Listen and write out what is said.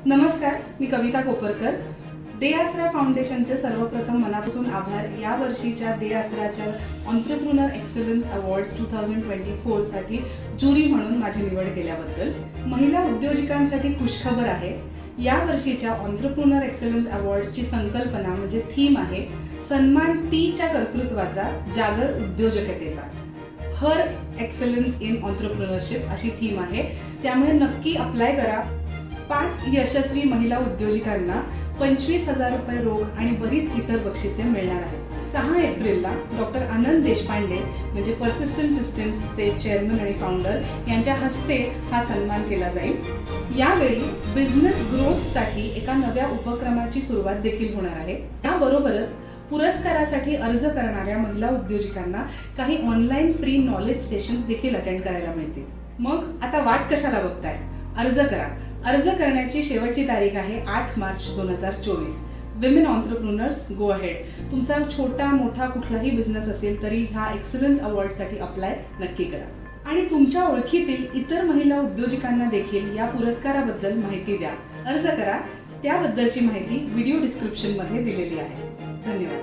नमस्कार, मी कविता कोपरकर. दे आसरा फाउंडेशनचे सर्वप्रथम मनापासून आभार. या वर्षीच्या दे आसराच्या एंटरप्रेन्योर एक्सलन्स अवॉर्ड्स 2024 साठी ज्युरी म्हणून माझी निवड केल्याबद्दल. महिला उद्योजकांसाठी खुशखबर आहे. या वर्षीच्या एंटरप्रेन्योर एक्सलन्स अवॉर्ड्सची संकल्पना म्हणजे थीम आहे सन्मान तीच्या कर्तृत्वाचा, जागर उद्योजकतेचा. हर एक्सलन्स इन एंटरप्रेन्योरशिप अशी थीम आहे. त्यामुळे नक्की अप्लाय करा. 5 यशस्वी महिला उद्योजकांना 25,000 रुपये रोख आणि बरीच इतर बक्षिसे मिळणार आहेत. 6 एप्रिलला डॉक्टर आनंद देशपांडे म्हणजे पर्सिस्टंट सिस्टम्सचे चेअरमन आणि फाउंडर यांच्या हस्ते हा सन्मान केला जाईल. यावेळी बिझनेस ग्रोथसाठी एका नव्या उपक्रमाची सुरुवात देखील होणार आहे. याबरोबरच पुरस्कारासाठी अर्ज करणाऱ्या महिला उद्योजकांना काही ऑनलाईन फ्री नॉलेज सेशन्स देखील अटेंड करायला मिळतील. मग आता वाट कशाला बघताय? अर्ज करा. अर्ज करण्याची शेवटची तारीख आहे 8 March 2024. Women entrepreneurs, go ahead. तुमचा छोटा मोठा कुठलाही बिझनेस असेल तरी ह्या एक्सलन्स अवॉर्डसाठी अप्लाय नक्की करा. आणि तुमच्या ओळखीतील इतर महिला उद्योजकांना देखील या पुरस्काराबद्दल माहिती द्या. अर्ज करा. त्याबद्दलची माहिती व्हिडिओ डिस्क्रिप्शन मध्ये दिलेली आहे. धन्यवाद.